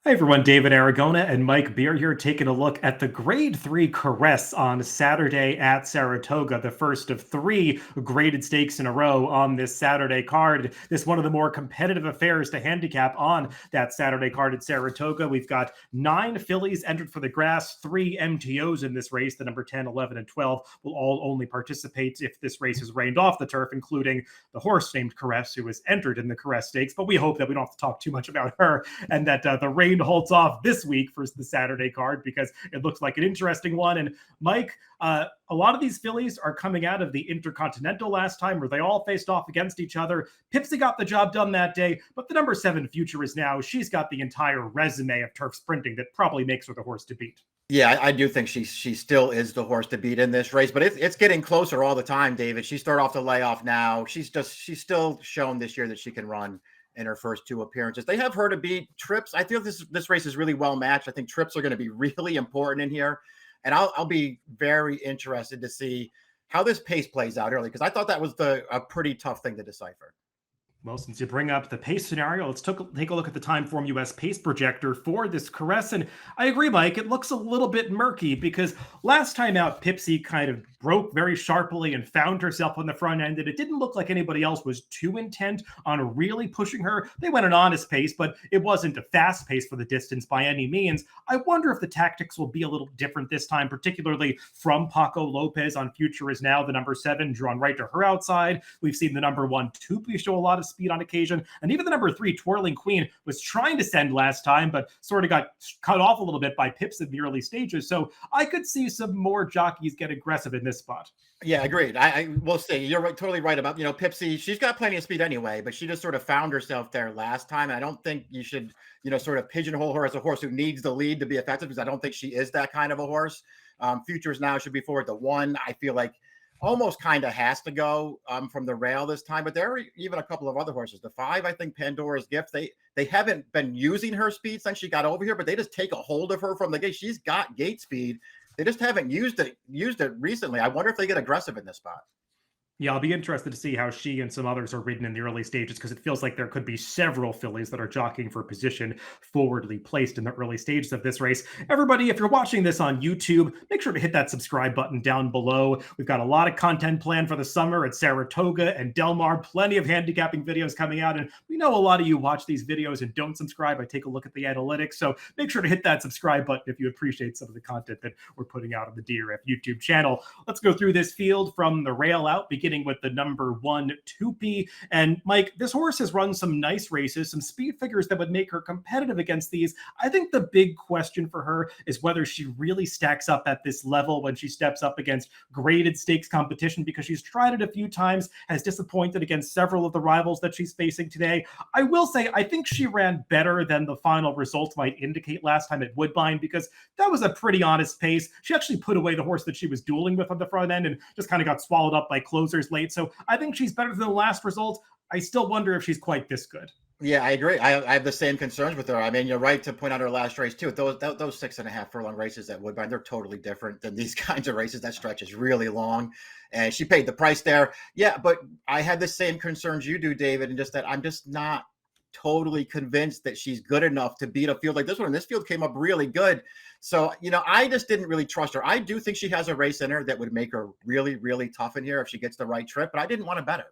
Hi everyone, David Aragona and Mike Beer here taking a look at the Grade 3 Caress on Saturday at Saratoga, the first of three graded stakes in a row on this Saturday card. This is one of the more competitive affairs to handicap on that Saturday card at Saratoga. We've got 9 fillies entered for the grass, 3 MTOs in this race. The number 10, 11, and 12 will all only participate if this race is rained off the turf, including the horse named Caress, who was entered in the Caress Stakes. But we hope that we don't have to talk too much about her and that the rain holds off this week for the Saturday card because it looks like an interesting one. And Mike, a lot of these fillies are coming out of the Intercontinental last time where they all faced off against each other. Pipsy got the job done that day, but the number 7 Future is now, she's got the entire resume of turf sprinting that probably makes her the horse to beat. Yeah, I do think she still is the horse to beat in this race, but it's getting closer all the time, David. She started off the layoff now. She's still shown this year that she can run in her first 2 appearances. They have her to beat Trips. I feel this race is really well matched. I think Trips are going to be really important in here, and I'll be very interested to see how this pace plays out early because I thought that was a pretty tough thing to decipher. Well, since you bring up the pace scenario, let's take a look at the Timeform US pace projector for this Caress. And I agree, Mike, it looks a little bit murky because last time out, Pipsy kind of broke very sharply and found herself on the front end. And it didn't look like anybody else was too intent on really pushing her. They went an honest pace, but it wasn't a fast pace for the distance by any means. I wonder if the tactics will be a little different this time, particularly from Paco Lopez on Future is Now, the number 7, drawn right to her outside. We've seen the number 1, Toupie, show a lot of speed on occasion. And even the number 3, Twirling Queen, was trying to send last time, but sort of got cut off a little bit by Pips in the early stages. So I could see some more jockeys get aggressive in this spot. Yeah, agreed. I will say you're right, totally right about, Pipsy. She's got plenty of speed anyway, but she just sort of found herself there last time. And I don't think you should, sort of pigeonhole her as a horse who needs the lead to be effective because I don't think she is that kind of a horse. Futures Now should be forward to 1. I feel like almost kind of has to go from the rail this time, but there are even a couple of other horses. The 5, I think Pandora's Gift, they haven't been using her speed since she got over here, but they just take a hold of her from the gate. She's got gate speed. They just haven't used it recently. I wonder if they get aggressive in this spot. Yeah, I'll be interested to see how she and some others are ridden in the early stages because it feels like there could be several fillies that are jockeying for position forwardly placed in the early stages of this race. Everybody, if you're watching this on YouTube, make sure to hit that subscribe button down below. We've got a lot of content planned for the summer at Saratoga and Del Mar, plenty of handicapping videos coming out, and we know a lot of you watch these videos and don't subscribe. I take a look at the analytics, so make sure to hit that subscribe button if you appreciate some of the content that we're putting out on the DRF YouTube channel. Let's go through this field from the rail out, beginning with the number 1, Toupie. And Mike, this horse has run some nice races, some speed figures that would make her competitive against these. I think the big question for her is whether she really stacks up at this level when she steps up against graded stakes competition, because she's tried it a few times, has disappointed against several of the rivals that she's facing today. I will say, I think she ran better than the final results might indicate last time at Woodbine, because that was a pretty honest pace. She actually put away the horse that she was dueling with on the front end and just kind of got swallowed up by closers late. So I think she's better than the last result. I still wonder if she's quite this good. Yeah, I agree. I have the same concerns with her. I mean, you're right to point out her last race too. Those 6.5 furlong races at Woodbine, they're totally different than these kinds of races. That stretch is really long, and she paid the price there. Yeah, but I had the same concerns you do, David, and just that I'm just not totally convinced that she's good enough to beat a field like this one. And this field came up really good. So, I just didn't really trust her. I do think she has a race in her that would make her really, really tough in here if she gets the right trip, but I didn't want to bet her.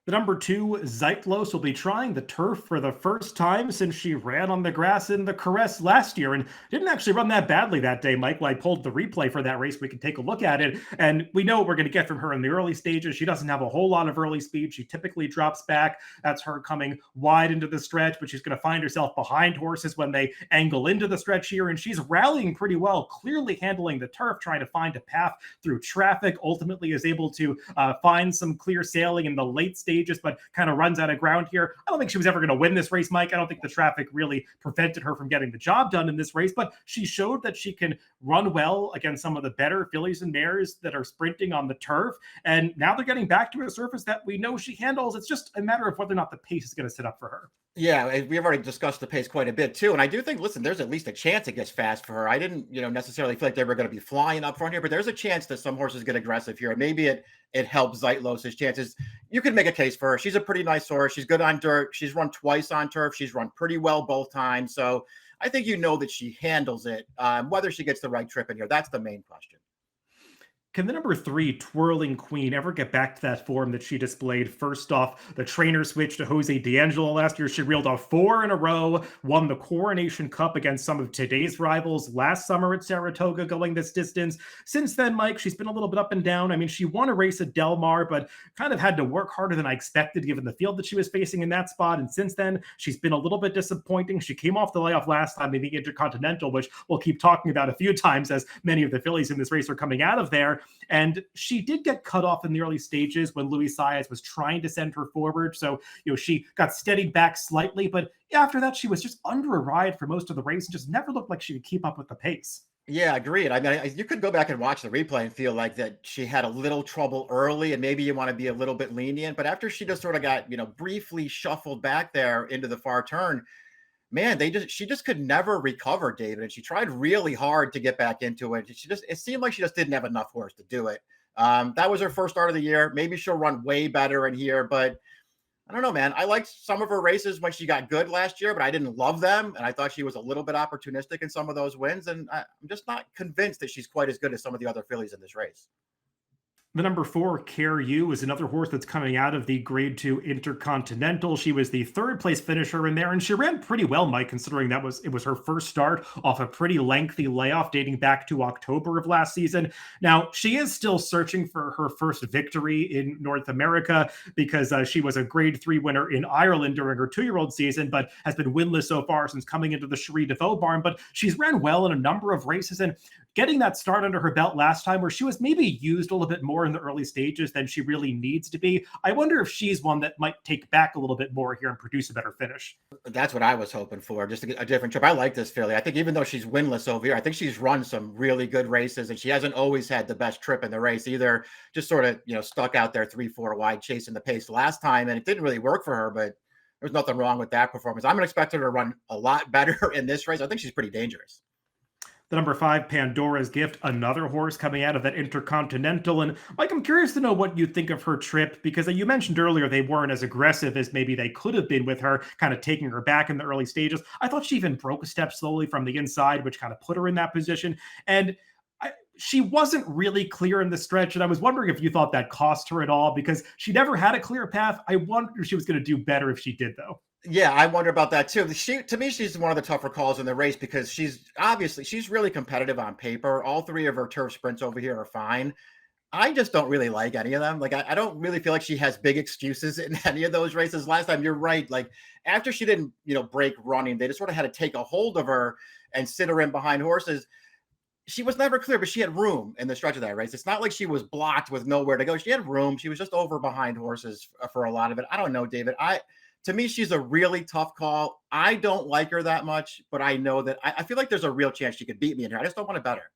The number 2, Zeitlos, will be trying the turf for the first time since she ran on the grass in the Caress last year and didn't actually run that badly that day, Mike. When I pulled the replay for that race, we can take a look at it, and we know what we're going to get from her in the early stages. She doesn't have a whole lot of early speed. She typically drops back. That's her coming wide into the stretch, but she's going to find herself behind horses when they angle into the stretch here, and she's rallying pretty well, clearly handling the turf, trying to find a path through traffic, ultimately is able to find some clear sailing in the late stages, but kind of runs out of ground here. I don't think she was ever going to win this race, Mike. I don't think the traffic really prevented her from getting the job done in this race, but she showed that she can run well against some of the better fillies and mares that are sprinting on the turf. And now they're getting back to a surface that we know she handles. It's just a matter of whether or not the pace is going to sit up for her. Yeah, and we've already discussed the pace quite a bit too. And I do think, listen, there's at least a chance it gets fast for her. I didn't, necessarily feel like they were going to be flying up front here, but there's a chance that some horses get aggressive here. Maybe it helps Zeitlos' chances. You could make a case for her. She's a pretty nice horse. She's good on dirt. She's run twice on turf. She's run pretty well both times. So I think that she handles it. Whether she gets the right trip in here, that's the main question. Can the number 3 Twirling Queen ever get back to that form that she displayed? First off, the trainer switch to Jose D'Angelo last year. She reeled off 4 in a row, won the Coronation Cup against some of today's rivals last summer at Saratoga going this distance. Since then, Mike, she's been a little bit up and down. I mean, she won a race at Del Mar, but kind of had to work harder than I expected given the field that she was facing in that spot. And since then, she's been a little bit disappointing. She came off the layoff last time in the Intercontinental, which we'll keep talking about a few times as many of the fillies in this race are coming out of there. And she did get cut off in the early stages when Luis Saez was trying to send her forward. So, she got steadied back slightly. But after that, she was just under a ride for most of the race and just never looked like she could keep up with the pace. Yeah, agreed. I mean, you could go back and watch the replay and feel like that she had a little trouble early, and maybe you want to be a little bit lenient. But after she just sort of got, briefly shuffled back there into the far turn, man, she just could never recover, David. And she tried really hard to get back into it. It seemed like she just didn't have enough horse to do it. That was her first start of the year. Maybe she'll run way better in here, but I don't know, man. I liked some of her races when she got good last year, but I didn't love them. And I thought she was a little bit opportunistic in some of those wins. And I'm just not convinced that she's quite as good as some of the other fillies in this race. The number 4, Kairyu, is another horse that's coming out of the Grade 2 Intercontinental. She was the third place finisher in there, and she ran pretty well, Mike, considering it was her first start off a pretty lengthy layoff dating back to October of last season. Now, she is still searching for her first victory in North America because she was a Grade 3 winner in Ireland during her 2-year-old season, but has been winless so far since coming into the Cherie DeVaux barn. But she's ran well in a number of races, and getting that start under her belt last time where she was maybe used a little bit more in the early stages than she really needs to be. I wonder if she's one that might take back a little bit more here and produce a better finish. That's what I was hoping for, just to get a different trip. I like this filly. I think even though she's winless over here, I think she's run some really good races, and she hasn't always had the best trip in the race either. Just sort of, stuck out there 3-4 wide chasing the pace last time, and it didn't really work for her, but there's nothing wrong with that performance. I'm going to expect her to run a lot better in this race. I think she's pretty dangerous. The number 5, Pandora's Gift, another horse coming out of that Intercontinental. And Mike, I'm curious to know what you think of her trip, because you mentioned earlier they weren't as aggressive as maybe they could have been with her, kind of taking her back in the early stages. I thought she even broke a step slowly from the inside, which kind of put her in that position. And she wasn't really clear in the stretch, and I was wondering if you thought that cost her at all, because she never had a clear path. I wonder if she was going to do better if she did, though. Yeah, I wonder about that too. To me, she's one of the tougher calls in the race because she's really competitive on paper. All 3 of her turf sprints over here are fine. I just don't really like any of them. Like, I don't really feel like she has big excuses in any of those races. Last time, you're right. Like, after she didn't, break running, they just sort of had to take a hold of her and sit her in behind horses. She was never clear, but she had room in the stretch of that race. It's not like she was blocked with nowhere to go. She had room. She was just over behind horses for a lot of it. I don't know, David. To me, she's a really tough call. I don't like her that much, but I know that I feel like there's a real chance she could beat me in here. I just don't want to bet her.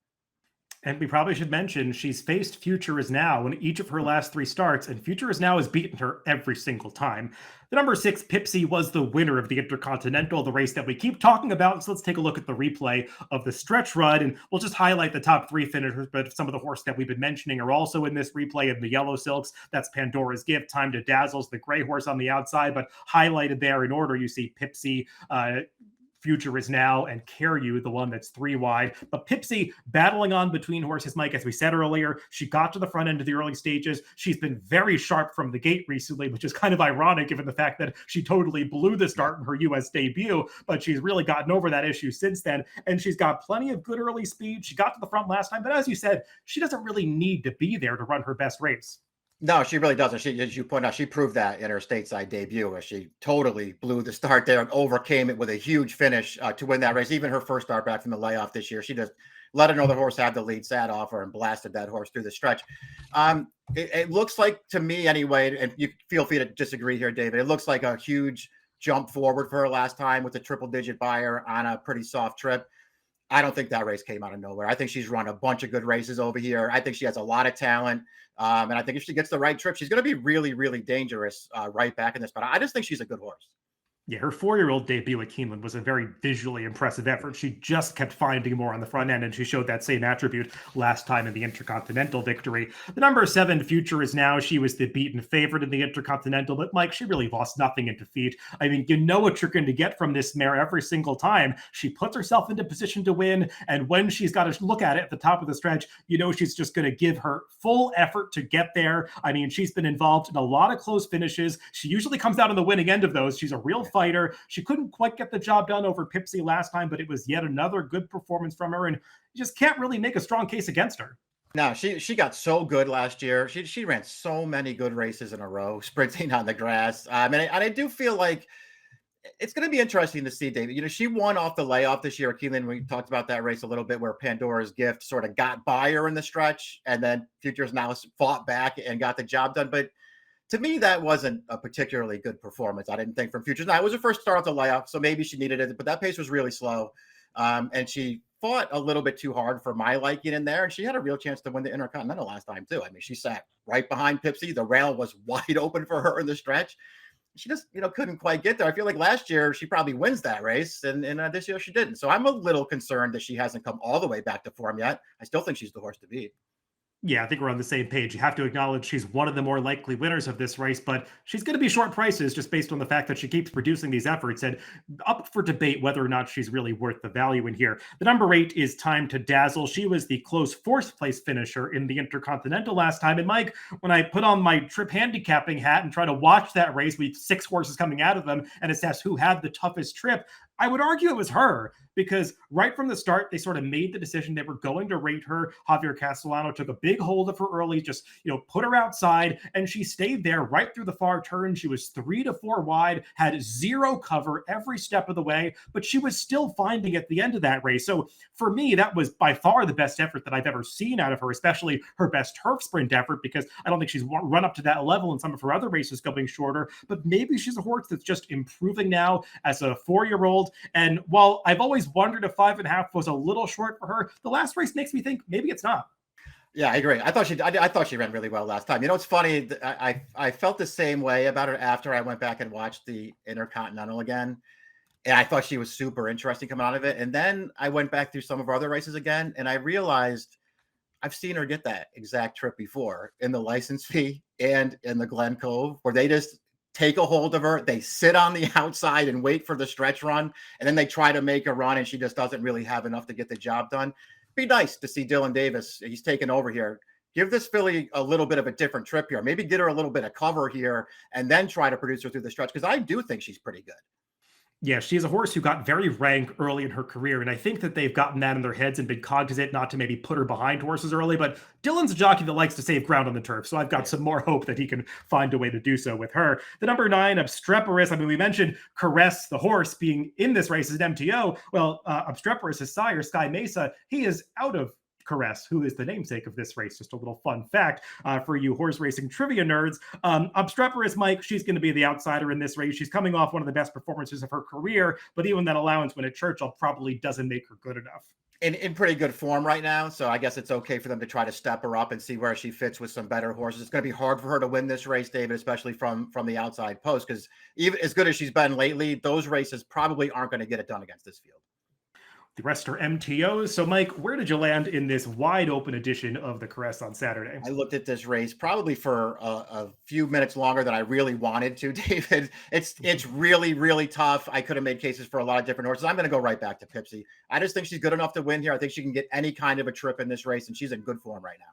And we probably should mention she's faced Future Is Now in each of her last 3 starts, and Future Is Now has beaten her every single time. The number 6, Pipsy, was the winner of the Intercontinental, the race that we keep talking about. So let's take a look at the replay of the stretch run, and we'll just highlight the top 3 finishers, but some of the horses that we've been mentioning are also in this replay in the yellow silks. That's Pandora's Gift, Time to Dazzle's the gray horse on the outside, but highlighted there in order, you see Pipsy, Future Is Now, and Kairyu, the one that's 3 wide. But Pipsy battling on between horses, Mike, as we said earlier. She got to the front end of the early stages. She's been very sharp from the gate recently, which is kind of ironic given the fact that she totally blew the start in her U.S. debut, but she's really gotten over that issue since then. And she's got plenty of good early speed. She got to the front last time, but as you said, she doesn't really need to be there to run her best race. No, she really doesn't. As you point out, she proved that in her stateside debut, where she totally blew the start there and overcame it with a huge finish to win that race. Even her first start back from the layoff this year, she just let another horse have the lead, sat off her, and blasted that horse through the stretch. It looks like, to me anyway, and you feel free to disagree here, David, it looks like a huge jump forward for her last time with a triple-digit buyer on a pretty soft trip. I don't think that race came out of nowhere. I think she's run a bunch of good races over here. I think she has a lot of talent. And I think if she gets the right trip, she's going to be really, really dangerous right back in this. But I just think she's a good horse. Yeah, her 4-year-old debut at Keeneland was a very visually impressive effort. She just kept finding more on the front end, and she showed that same attribute last time in the Intercontinental victory. The number 7 Future is now. She was the beaten favorite in the Intercontinental, but Mike, she really lost nothing in defeat. I mean, you know what you're going to get from this mare every single time. She puts herself into position to win, and when she's got to look at it at the top of the stretch, you know she's just going to give her full effort to get there. I mean, she's been involved in a lot of close finishes. She usually comes out on the winning end of those. She's a real fighter. She couldn't quite get the job done over Pipsy last time, but it was yet another good performance from her, and you just can't really make a strong case against her. No, she got so good last year. She ran so many good races in a row, sprinting on the grass. And I do feel like it's going to be interesting to see, David. You know, she won off the layoff this year at Keeneland. We talked about that race a little bit, where Pandora's Gift sort of got by her in the stretch, and then Futures now fought back and got the job done. But to me, that wasn't a particularly good performance. I didn't think, from Futures. Now, it was her first start off the layoff, so maybe she needed it, but that pace was really slow. And she fought a little bit too hard for my liking in there, and she had a real chance to win the Intercontinental last time too. I mean, she sat right behind Pipsy. The rail was wide open for her in the stretch. She just, couldn't quite get there. I feel like last year she probably wins that race, and this year she didn't. So I'm a little concerned that she hasn't come all the way back to form yet. I still think she's the horse to beat. Yeah, I think we're on the same page. You have to acknowledge she's one of the more likely winners of this race, but she's going to be short prices just based on the fact that she keeps producing these efforts, and up for debate whether or not she's really worth the value in here. The number 8 is Time to Dazzle. She was the close 4th place finisher in the Intercontinental last time. And Mike, when I put on my trip handicapping hat and try to watch that race with 6 horses coming out of them and assess who had the toughest trip, I would argue it was her, because right from the start, they sort of made the decision they were going to rate her. Javier Castellano took a big hold of her early, just, put her outside, and she stayed there right through the far turn. She was 3 to 4 wide, had 0 cover every step of the way, but she was still finding at the end of that race. So for me, that was by far the best effort that I've ever seen out of her, especially her best turf sprint effort, because I don't think she's run up to that level in some of her other races going shorter, but maybe she's a horse that's just improving now as a 4-year-old. And while I've always wondered if 5.5 was a little short for her, the last race makes me think maybe it's not. Yeah, I agree. I thought she ran really well last time. It's funny. I felt the same way about her after I went back and watched the Intercontinental again, and I thought she was super interesting coming out of it. And then I went back through some of her other races again, and I realized I've seen her get that exact trip before, in the license fee and in the Glen Cove, where they just take a hold of her. They sit on the outside and wait for the stretch run, and then they try to make a run, and she just doesn't really have enough to get the job done. Be nice to see Dylan Davis. He's taken over here. Give this filly a little bit of a different trip here. Maybe get her a little bit of cover here, and then try to produce her through the stretch, because I do think she's pretty good. Yeah, she's a horse who got very rank early in her career, and I think that they've gotten that in their heads and been cognizant not to maybe put her behind horses early, but Dylan's a jockey that likes to save ground on the turf, so I've got some more hope that he can find a way to do so with her. The number 9, Obstreperous. I mean, we mentioned Caress, the horse, being in this race as an MTO. Well, Obstreperous, his sire, Sky Mesa, he is out of Caress, who is the namesake of this race. Just a little fun fact for you horse racing trivia nerds. Obstreperous, Mike, she's going to be the outsider in this race. She's coming off one of the best performances of her career, but even that allowance win at Churchill probably doesn't make her good enough. In pretty good form right now, so I guess it's okay for them to try to step her up and see where she fits with some better horses. It's going to be hard for her to win this race, David, especially from the outside post, because even as good as she's been lately, those races probably aren't going to get it done against this field. The rest are MTOs. So, Mike, where did you land in this wide open edition of the Caress on Saturday? I looked at this race probably for a few minutes longer than I really wanted to, David. It's really, really tough. I could have made cases for a lot of different horses. I'm going to go right back to Pipsy. I just think she's good enough to win here. I think she can get any kind of a trip in this race, and she's in good form right now.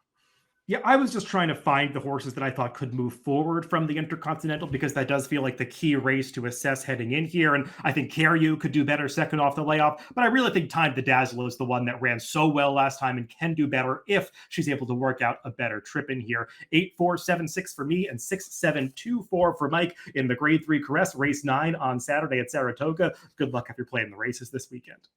Yeah, I was just trying to find the horses that I thought could move forward from the Intercontinental, because that does feel like the key race to assess heading in here. And I think Kairyu could do better second off the layoff. But I really think Time to Dazzle is the one that ran so well last time and can do better if she's able to work out a better trip in here. 8-4-7-6 for me and 6-7-2-4 for Mike in the Grade 3 Caress, race 9 on Saturday at Saratoga. Good luck if you're playing the races this weekend.